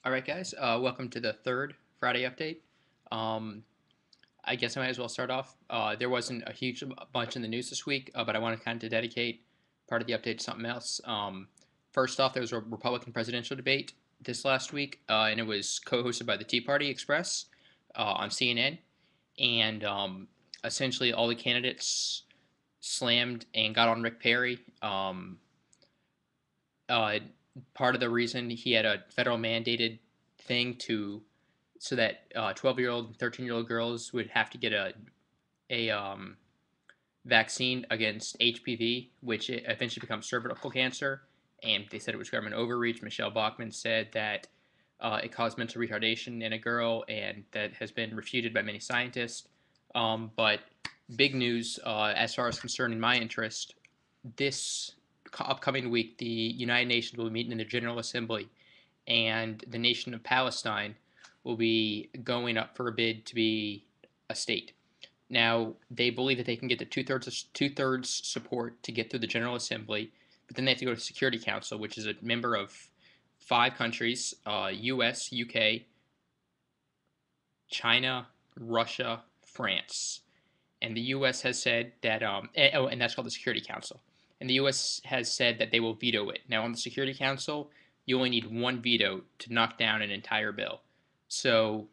All right, guys. Welcome to the third Friday update. Um, I guess I might as well start off. There wasn't a huge bunch in the news this week, but I wanted kind of to dedicate part of the update to something else. First off, there was a Republican presidential debate this last week, and it was co-hosted by the Tea Party Express on CNN, and essentially all the candidates slammed and got on Rick Perry. Uh, Part of the reason he had a federal mandated thing to so that 12-year-old and 13-year-old girls would have to get a vaccine against HPV, which eventually becomes cervical cancer. And they said it was government overreach. Michelle Bachmann said that it caused mental retardation in a girl, and that has been refuted by many scientists. But big news, as far as concerning my interest, this upcoming week, the United Nations will be meeting in the General Assembly, and the nation of Palestine will be going up for a bid to be a state. Now, they believe that they can get the two-thirds support to get through the General Assembly, but then they have to go to Security Council, which is a member of five countries: U.S., U.K., China, Russia, France. And the U.S. has said that, and that's called the Security Council. And the U.S. has said that they will veto it. Now, on the Security Council, you only need one veto to knock down an entire bill. So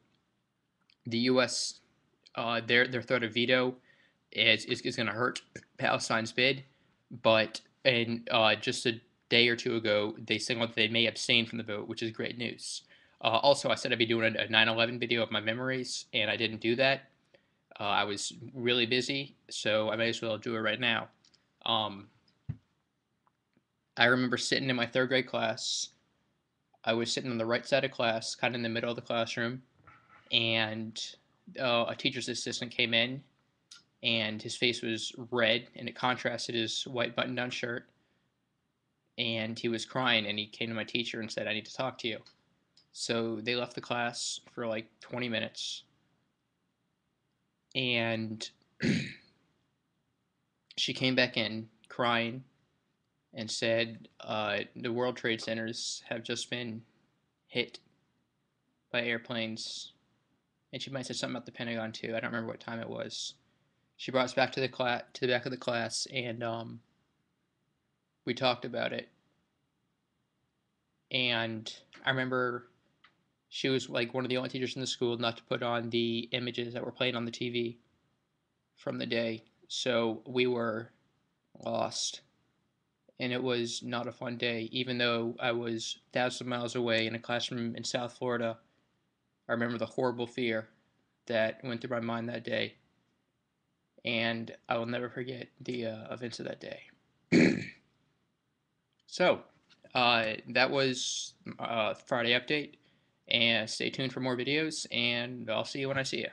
the U.S. Their threat of veto is going to hurt Palestine's bid. But in just a day or two ago, they signaled that they may abstain from the vote, which is great news. Also, I said I'd be doing a 9/11 video of my memories, and I didn't do that. I was really busy, so I may as well do it right now. Um, I remember sitting in my third grade class. I was sitting on the right side of class, kind of in the middle of the classroom, and a teacher's assistant came in, and his face was red, and it contrasted his white button-down shirt, and he was crying, and he came to my teacher and said, "I need to talk to you." So they left the class for like 20 minutes, and she came back in crying and said the World Trade Centers have just been hit by airplanes. And she might have said something about the Pentagon too. I don't remember what time it was. She brought us back to the back of the class, and we talked about it. And I remember she was like one of the only teachers in the school not to put on the images that were playing on the TV from the day. So we were lost. And it was not a fun day. Even though I was thousands of miles away in a classroom in South Florida, I remember the horrible fear that went through my mind that day, and I will never forget the events of that day. So, that was Friday update, and stay tuned for more videos, and I'll see you when I see you.